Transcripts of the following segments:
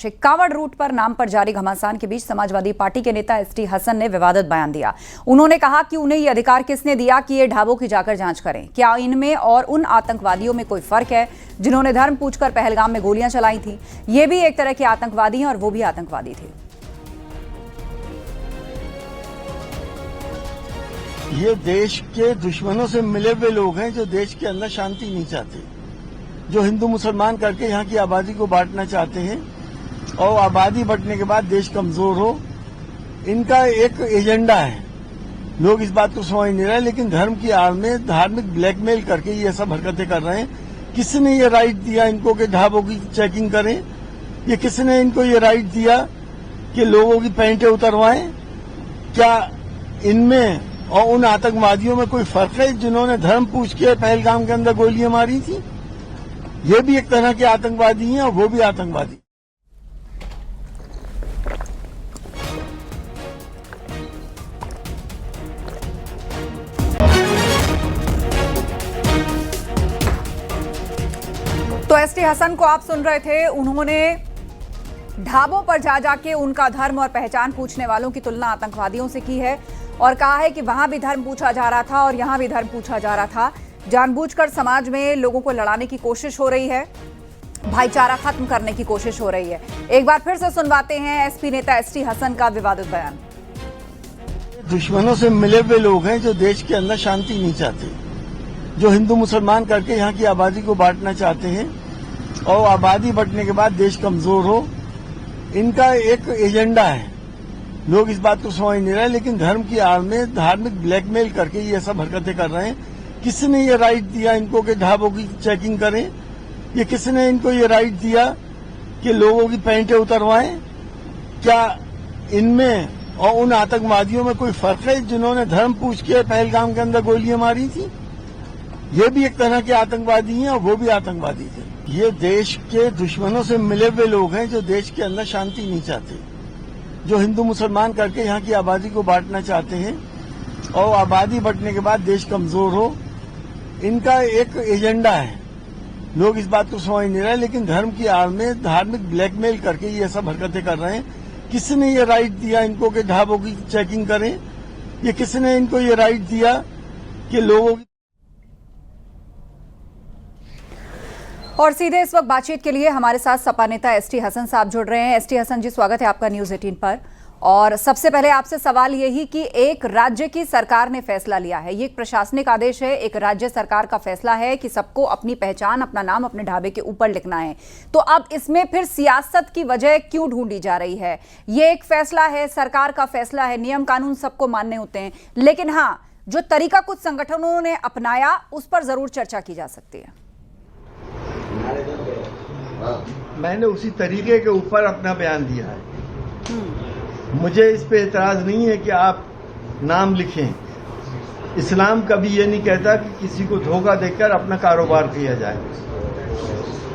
Kanwar root पर नाम पर जारी घमासान के बीच समाजवादी पार्टी के नेता एसटी हसन ने विवादित बयान दिया। उन्होंने कहा कि उन्हें यह अधिकार किसने दिया कि ये ढाबों की जाकर जांच करें। क्या इनमें और उन आतंकवादियों में कोई फर्क है जिन्होंने धर्म पूछकर पहलगाम में गोलियां चलाई थी? ये भी एक तरह के आतंकवादी हैं और वो भी आतंकवादी थे। ये देश के दुश्मनों से मिले हुए लोग हैं जो देश के अंदर शांति नहीं चाहते, जो हिंदू मुसलमान करके यहाँ की आबादी को बांटना चाहते हैं और आबादी बढ़ने के बाद देश कमजोर हो। इनका एक एजेंडा है, लोग इस बात को समझ नहीं रहे, लेकिन धर्म की आड़ में धार्मिक ब्लैकमेल करके ये सब हरकतें कर रहे हैं। किसने ये राइट दिया इनको कि ढाबों की चेकिंग करें? ये किसने इनको ये राइट दिया कि लोगों की पैंटें उतरवाएं? क्या इनमें और उन आतंकवादियों में कोई फर्क है जिन्होंने धर्म पूछ के पहलगाम के अंदर गोलियां मारी थी? ये भी एक तरह के आतंकवादी हैं और वो भी आतंकवादी। तो एसटी हसन को आप सुन रहे थे। उन्होंने ढाबों पर जा जाके उनका धर्म और पहचान पूछने वालों की तुलना आतंकवादियों से की है और कहा है कि वहां भी धर्म पूछा जा रहा था और यहां भी धर्म पूछा जा रहा था। जानबूझकर समाज में लोगों को लड़ाने की कोशिश हो रही है, भाईचारा खत्म करने की कोशिश हो रही है। एक बार फिर से सुनवाते हैं एसपी नेता एसटी हसन का विवादित बयान। दुश्मनों से मिले हुए लोग हैं जो देश के अंदर शांति नहीं चाहते, जो हिंदू मुसलमान करके यहाँ की आबादी को बांटना चाहते हैं और आबादी बढ़ने के बाद देश कमजोर हो। इनका एक एजेंडा है, लोग इस बात को समझ नहीं रहे, लेकिन धर्म की आड़ में धार्मिक ब्लैकमेल करके ये सब हरकतें कर रहे हैं। किसने ये राइट दिया इनको कि ढाबों की चेकिंग करें? ये किसने इनको ये राइट दिया कि लोगों की पैंटें उतरवाएं? क्या इनमें और उन आतंकवादियों में कोई फर्क है जिन्होंने धर्म पूछ के पहलगाम के अंदर गोलियां मारी थी? ये भी एक तरह के आतंकवादी हैं और वो भी आतंकवादी थे। ये देश के दुश्मनों से मिले हुए लोग हैं जो देश के अंदर शांति नहीं चाहते, जो हिंदू मुसलमान करके यहाँ की आबादी को बांटना चाहते हैं और आबादी बढ़ने के बाद देश कमजोर हो। इनका एक एजेंडा है, लोग इस बात को समझ नहीं रहे, लेकिन धर्म की आड़ में धार्मिक ब्लैकमेल करके ये सब हरकतें कर रहे हैं। किसने ये राइट दिया इनको कि ढाबों की चेकिंग करें? ये किसने इनको ये राइट दिया कि लोगों की। और सीधे इस वक्त बातचीत के लिए हमारे साथ सपा नेता एसटी हसन साहब जुड़ रहे हैं। एसटी हसन जी, स्वागत है आपका न्यूज़ 18 पर। और सबसे पहले आपसे सवाल यही कि एक राज्य की सरकार ने फैसला लिया है, ये एक प्रशासनिक आदेश है, एक राज्य सरकार का फैसला है कि सबको अपनी पहचान, अपना नाम अपने ढाबे के ऊपर लिखना है। तो अब इसमें फिर सियासत की वजह क्यों ढूंढी जा रही है? ये एक फैसला है, सरकार का फैसला है, नियम कानून सबको मानने होते हैं, लेकिन हाँ, जो तरीका कुछ संगठनों ने अपनाया उस पर जरूर चर्चा की जा सकती है। मैंने उसी तरीके के ऊपर अपना बयान दिया है। मुझे इस पे एतराज नहीं है कि आप नाम लिखें। इस्लाम कभी ये नहीं कहता कि किसी को धोखा देकर अपना कारोबार किया जाए।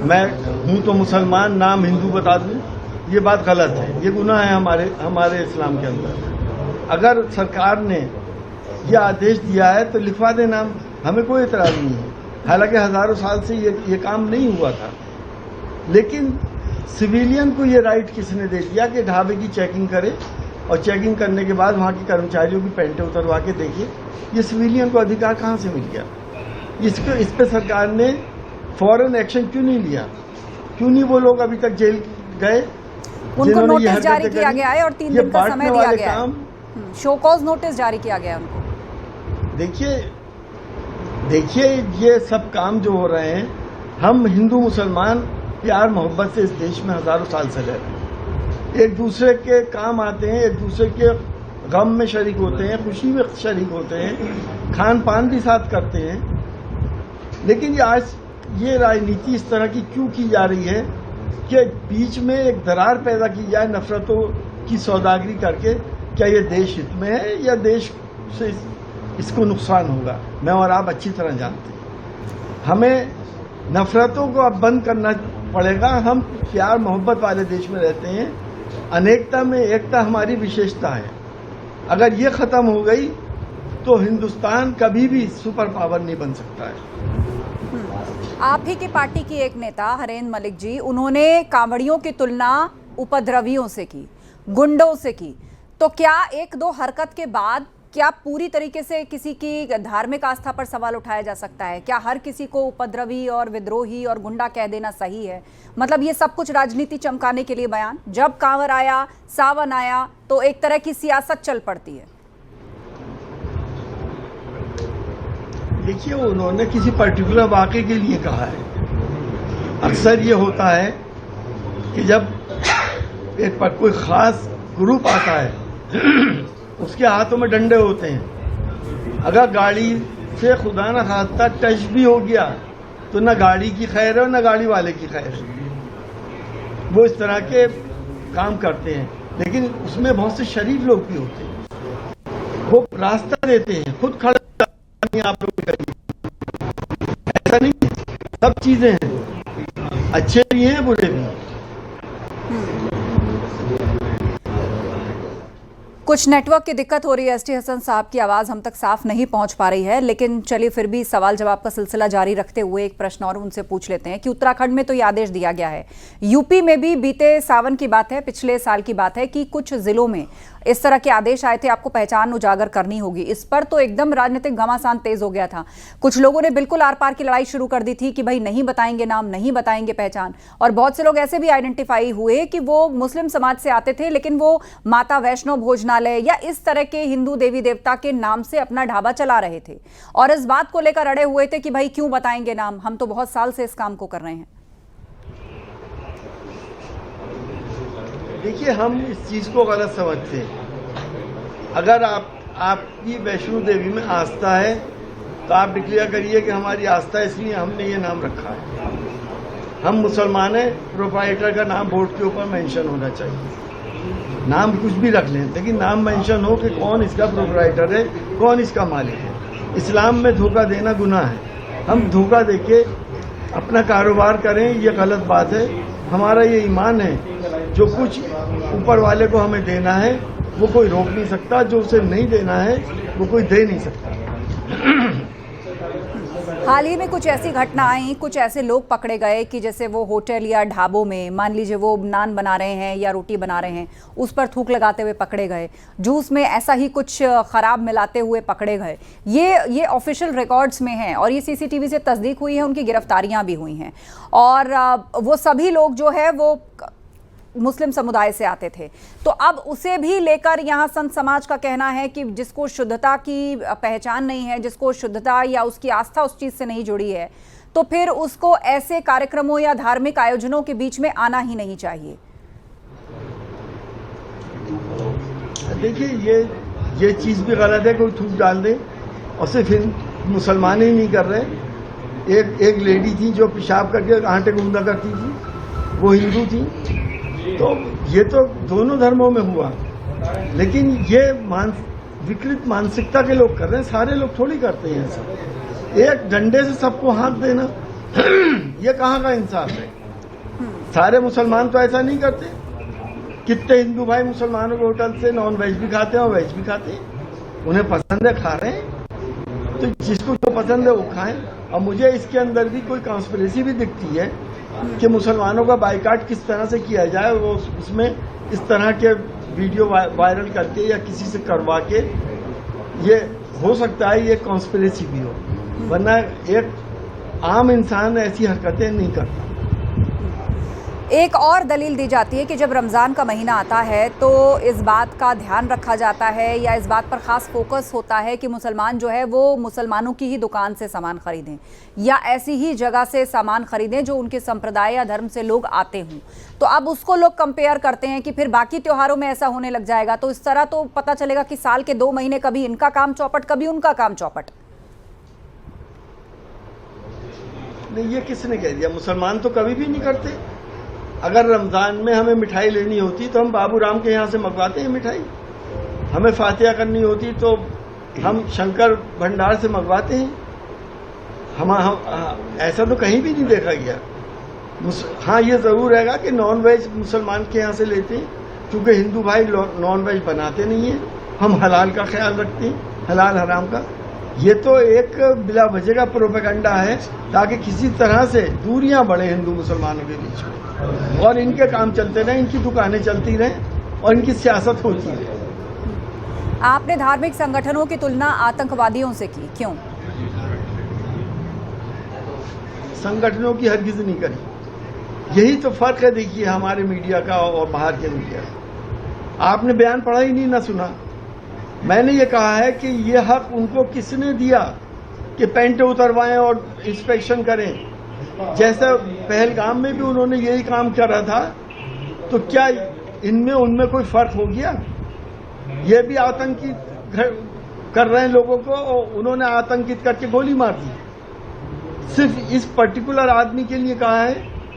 मैं हूं तो मुसलमान, नाम हिंदू बता दूं, ये बात गलत है, ये गुनाह है हमारे इस्लाम के अंदर। अगर सरकार ने यह आदेश दिया है तो लिखवा दे नाम, हमें कोई एतराज नहीं है। हालांकि हजारों साल से ये काम नहीं हुआ था, लेकिन सिविलियन को ये राइट किसने दे दिया कि ढाबे की चेकिंग करे और चेकिंग करने के बाद वहां के कर्मचारियों की पैंटें उतरवा के देखिए? ये सिविलियन को अधिकार कहां से मिल गया? इस पे सरकार ने फौरन एक्शन क्यों नहीं लिया? क्यों नहीं वो लोग अभी तक जेल गए? उनको नोटिस जारी किया गया है और 3 दिन का समय दिया गया है, शो कॉज नोटिस जारी किया गया है उनको। देखिए ये सब काम जो हो रहे हैं, हम हिंदू मुसलमान प्यार मोहब्बत से इस देश में हजारों साल से रह रहे हैं। एक दूसरे के काम आते हैं, एक दूसरे के गम में शरीक होते हैं, खुशी में शरीक होते हैं, खान पान भी साथ करते हैं। लेकिन ये राजनीति इस तरह की क्यों की जा रही है कि बीच में एक दरार पैदा की जाए नफरतों की सौदागरी करके? क्या ये देश हित में है या देश से इसको नुकसान होगा? मैं और आप अच्छी तरह जानते हैं। हमें नफरतों को अब बंद करना पड़ेगा। हम प्यार मोहब्बत वाले देश में रहते हैं, अनेकता में एकता हमारी विशेषता है। अगर ये खत्म हो गई तो हिंदुस्तान कभी भी सुपर पावर नहीं बन सकता है। आप ही की पार्टी की एक नेता हरेन मलिक जी, उन्होंने कांवड़ियों की तुलना उपद्रवियों से की, गुंडों से की, तो क्या एक दो हरकत के बाद क्या पूरी तरीके से किसी की धार्मिक आस्था पर सवाल उठाया जा सकता है? क्या हर किसी को उपद्रवी और विद्रोही और गुंडा कह देना सही है? मतलब ये सब कुछ राजनीति चमकाने के लिए बयान। जब कांवर आया, सावन आया, तो एक तरह की सियासत चल पड़ती है। देखिए, उन्होंने किसी पर्टिकुलर वाक़े के लिए कहा है। अक्सर ये होता है कि जब एक पर कोई खास ग्रुप आता है उसके हाथों में डंडे होते हैं। अगर गाड़ी से खुदा न खास्ता टच भी हो गया तो न गाड़ी की खैर है और न गाड़ी वाले की खैर है। वो इस तरह के काम करते हैं, लेकिन उसमें बहुत से शरीफ लोग भी होते हैं। वो रास्ता देते हैं, खुद खड़े आप लोग करिए, ऐसा नहीं है। सब चीजें हैं, अच्छे भी हैं बुरे भी हैं। कुछ नेटवर्क की दिक्कत हो रही है, एसटी हसन साहब की आवाज़ हम तक साफ नहीं पहुंच पा रही है, लेकिन चलिए फिर भी सवाल जवाब का सिलसिला जारी रखते हुए एक प्रश्न और उनसे पूछ लेते हैं कि उत्तराखंड में तो ये आदेश दिया गया है, यूपी में भी बीते सावन की बात है, पिछले साल की बात है कि कुछ जिलों में इस तरह के आदेश आए थे, आपको पहचान उजागर करनी होगी। इस पर तो एकदम राजनीतिक घमासान तेज हो गया था। कुछ लोगों ने बिल्कुल आर पार की लड़ाई शुरू कर दी थी कि भाई नहीं बताएंगे नाम, नहीं बताएंगे पहचान, और बहुत से लोग ऐसे भी आइडेंटिफाई हुए कि वो मुस्लिम समाज से आते थे, लेकिन वो माता वैष्णो भोजनालय या इस तरह के हिंदू देवी देवता के नाम से अपना ढाबा चला रहे थे और इस बात को लेकर अड़े हुए थे कि भाई क्यों बताएंगे नाम, हम तो बहुत साल से इस काम को कर रहे हैं। देखिए, हम इस चीज को गलत समझते हैं। अगर आपकी वैष्णो देवी में आस्था है तो आप डिक्लेयर करिए कि हमारी आस्था है, इसलिए हमने ये नाम रखा है। हम मुसलमान हैं, प्रोप्राइटर का नाम बोर्ड के ऊपर मेंशन होना चाहिए। नाम कुछ भी रख लें, लेकिन नाम मेंशन हो कि कौन इसका प्रोप्राइटर है, कौन इसका मालिक है। इस्लाम में धोखा देना गुनाह है। हम धोखा देके अपना कारोबार करें, ये गलत बात है। हमारा ये ईमान है, जो कुछ ऊपर वाले को हमें देना है वो कोई रोक नहीं सकता, जो उसे नहीं देना है वो कोई दे नहीं सकता। हाल ही में कुछ ऐसी घटना आई, कुछ ऐसे लोग पकड़े गए कि जैसे वो होटल या ढाबों में मान लीजिए वो नान बना रहे हैं या रोटी बना रहे हैं, उस पर थूक लगाते हुए पकड़े गए, जूस में ऐसा ही कुछ खराब मिलाते हुए पकड़े गए। ये ऑफिशियल रिकॉर्ड्स में है और ये सीसीटीवी से तस्दीक हुई है, उनकी गिरफ्तारियां भी हुई हैं और वो सभी लोग जो है वो मुस्लिम समुदाय से आते थे। तो अब उसे भी लेकर यहाँ संत समाज का कहना है कि जिसको शुद्धता की पहचान नहीं है, जिसको शुद्धता या उसकी आस्था उस चीज से नहीं जुड़ी है, तो फिर उसको ऐसे कार्यक्रमों या धार्मिक आयोजनों के बीच में आना ही नहीं चाहिए। देखिए, ये चीज भी गलत है, कोई थूक डाल दे और सिर्फ मुसलमान ही नहीं कर रहे। एक लेडी थी जो पेशाब करके आटे गूंदा करती थी, वो हिंदू थी। तो ये तो दोनों धर्मों में हुआ, लेकिन ये विकृत मानसिकता के लोग कर रहे हैं, सारे लोग थोड़ी करते हैं ऐसा। एक डंडे से सबको हाथ देना ये कहाँ का इंसाफ है? सारे मुसलमान तो ऐसा नहीं करते। कितने हिंदू भाई मुसलमानों के होटल से नॉन वेज भी खाते हैं और वेज भी खाते हैं, उन्हें पसंद है, खा रहे हैं। तो जिसको जो पसंद है वो खाएं। और मुझे इसके अंदर भी कोई कॉन्स्पिरेसी भी दिखती है कि मुसलमानों का बाइकाट किस तरह से किया जाए, वो उसमें इस तरह के वीडियो वायरल करके या किसी से करवा के, ये हो सकता है ये कॉन्स्पिरेसी भी हो, वरना एक आम इंसान ऐसी हरकतें नहीं करता। एक और दलील दी जाती है कि जब रमज़ान का महीना आता है तो इस बात का ध्यान रखा जाता है या इस बात पर ख़ास फोकस होता है कि मुसलमान जो है वो मुसलमानों की ही दुकान से सामान खरीदें या ऐसी ही जगह से सामान खरीदें जो उनके संप्रदाय या धर्म से लोग आते हों। तो अब उसको लोग कंपेयर करते हैं कि फिर बाकी त्योहारों में ऐसा होने लग जाएगा, तो इस तरह तो पता चलेगा कि साल के 2 महीने कभी इनका काम चौपट, कभी उनका काम चौपट। नहीं, ये किसने कह दिया? मुसलमान तो कभी भी नहीं करते। अगर रमजान में हमें मिठाई लेनी होती तो हम बाबू राम के यहाँ से मंगवाते हैं मिठाई। हमें फातिहा करनी होती तो हम शंकर भंडार से मंगवाते हैं। हम ऐसा तो कहीं भी नहीं देखा गया। हाँ, ये जरूर रहेगा कि नॉन वेज मुसलमान के यहाँ से लेते हैं, क्योंकि हिंदू भाई नॉन वेज बनाते नहीं है। हम हलाल का ख्याल रखते हैं, हलाल हराम का। ये तो एक बिला वजह का प्रोपेगेंडा है ताकि किसी तरह से दूरियां बढ़े हिंदू मुसलमानों के बीच में और इनके काम चलते रहें, इनकी दुकानें चलती रहें और इनकी सियासत होती रहे। आपने धार्मिक संगठनों की तुलना आतंकवादियों से की, क्यों? संगठनों की हरगिज नहीं करी। यही तो फर्क है, देखिए, हमारे मीडिया का और बाहर के मीडिया का। आपने बयान पढ़ा ही नहीं, ना सुना। मैंने ये कहा है कि ये हक उनको किसने दिया कि पेंट उतरवाएं और इंस्पेक्शन करें। जैसा पहलगाम में भी उन्होंने यही काम करा था, तो क्या इनमें उनमें कोई फर्क हो गया? ये भी आतंकित कर रहे हैं लोगों को, और उन्होंने आतंकित करके गोली मार दी। सिर्फ इस पर्टिकुलर आदमी के लिए कहा है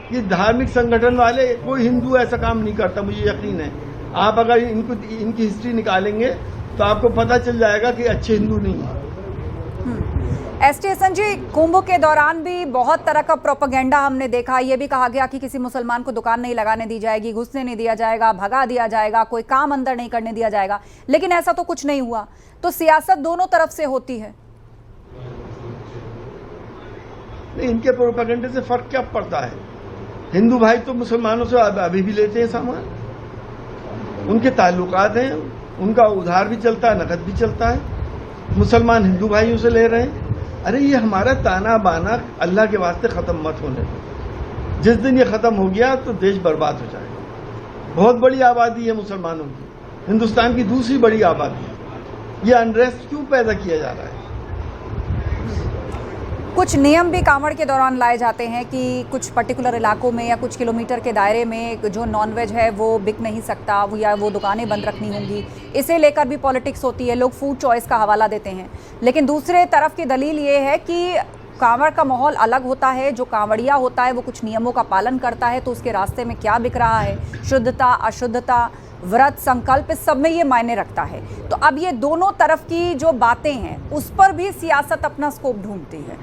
कि धार्मिक संगठन वाले, कोई हिंदू ऐसा काम नहीं करता, मुझे यकीन है। आप अगर इनकी हिस्ट्री निकालेंगे तो आपको पता चल जाएगा कि अच्छे हिंदू नहीं है। एसटी हसन जी, कुंभ के दौरान भी बहुत तरह का प्रोपेगेंडा हमने देखा। ये भी कहा गया कि किसी मुसलमान को दुकान नहीं लगाने दी जाएगी, घुसने नहीं दिया जाएगा, भगा दिया जाएगा, कोई काम अंदर नहीं करने दिया जाएगा, लेकिन ऐसा तो कुछ नहीं हुआ। तो सियासत दोनों तरफ से होती है। नहीं, इनके प्रोपेगेंडे से फर्क क्या पड़ता है? हिंदू भाई तो मुसलमानों से अभी भी लेते हैं सामान, उनके ताल्लुकात हैं, उनका उधार भी चलता है, नकद भी चलता है। मुसलमान हिंदू भाइयों से ले रहे हैं। अरे ये हमारा ताना बाना अल्लाह के वास्ते खत्म मत होने दो। जिस दिन ये खत्म हो गया तो देश बर्बाद हो जाएगा। बहुत बड़ी आबादी है मुसलमानों की, हिंदुस्तान की दूसरी बड़ी आबादी है। ये अनरेस्ट क्यों पैदा किया जा रहा है? कुछ नियम भी कांवड़ के दौरान लाए जाते हैं कि कुछ पर्टिकुलर इलाकों में या कुछ किलोमीटर के दायरे में जो नॉनवेज है वो बिक नहीं सकता, या वो दुकानें बंद रखनी होंगी। इसे लेकर भी पॉलिटिक्स होती है, लोग फूड चॉइस का हवाला देते हैं। लेकिन दूसरे तरफ की दलील ये है कि कांवड़ का माहौल अलग होता है। जो कांवड़िया होता है वो कुछ नियमों का पालन करता है, तो उसके रास्ते में क्या बिक रहा है, शुद्धता, अशुद्धता, व्रत, संकल्प, इस सब में ये मायने रखता है। तो अब ये दोनों तरफ की जो बातें हैं उस पर भी सियासत अपना स्कोप ढूंढती है।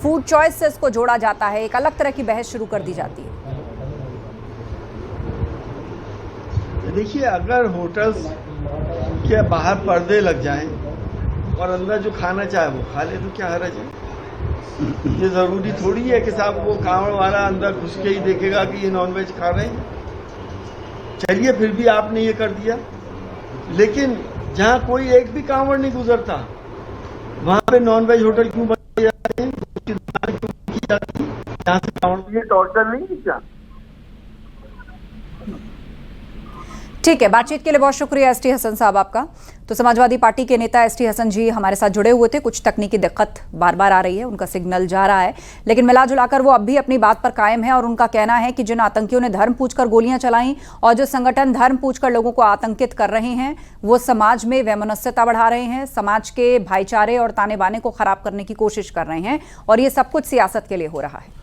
फूड चॉइस से इसको जोड़ा जाता है, एक अलग तरह की बहस शुरू कर दी जाती है। देखिए, अगर होटल्स के बाहर पर्दे लग जाएं और अंदर जो खाना चाहे वो खा ले, तो क्या हर्ज है? ये जरूरी थोड़ी है कि साहब वो कांवड़ वाला अंदर घुस के ही देखेगा कि ये नॉनवेज खा रहे हैं। चलिए, फिर भी आपने ये कर दिया, लेकिन जहां कोई एक भी कांवड़ नहीं गुजरता वहां पे नॉनवेज होटल क्यों बनाए जाते हैं? उसकी दुकान क्यों की जाती है? यहाँ से कांवड़, ये टॉर्चर नहीं है क्या? ठीक है, बातचीत के लिए बहुत शुक्रिया एसटी हसन साहब आपका। तो समाजवादी पार्टी के नेता एसटी हसन जी हमारे साथ जुड़े हुए थे। कुछ तकनीकी दिक्कत बार बार आ रही है, उनका सिग्नल जा रहा है, लेकिन मिला जुलाकर वो अब भी अपनी बात पर कायम है। और उनका कहना है कि जिन आतंकियों ने धर्म पूछकर गोलियां चलाई और जो संगठन धर्म पूछकर लोगों को आतंकित कर रहे हैं, वो समाज में वैमनस्यता बढ़ा रहे हैं, समाज के भाईचारे और ताने बाने को खराब करने की कोशिश कर रहे हैं, और ये सब कुछ सियासत के लिए हो रहा है।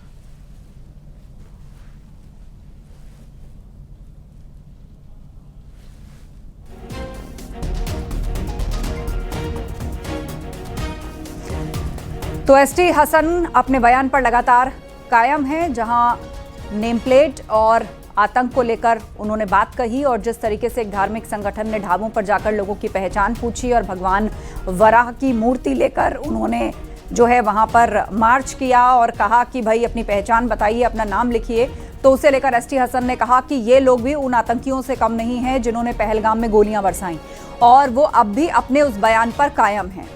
तो एसटी हसन अपने बयान पर लगातार कायम हैं, जहां नेम प्लेट और आतंक को लेकर उन्होंने बात कही, और जिस तरीके से एक धार्मिक संगठन ने ढाबों पर जाकर लोगों की पहचान पूछी और भगवान वराह की मूर्ति लेकर उन्होंने जो है वहां पर मार्च किया और कहा कि भाई अपनी पहचान बताइए, अपना नाम लिखिए, तो उसे लेकर एसटी हसन ने कहा कि ये लोग भी उन आतंकियों से कम नहीं हैं जिन्होंने पहलगाम में गोलियां बरसाईं, और वो अब भी अपने उस बयान पर कायम हैं।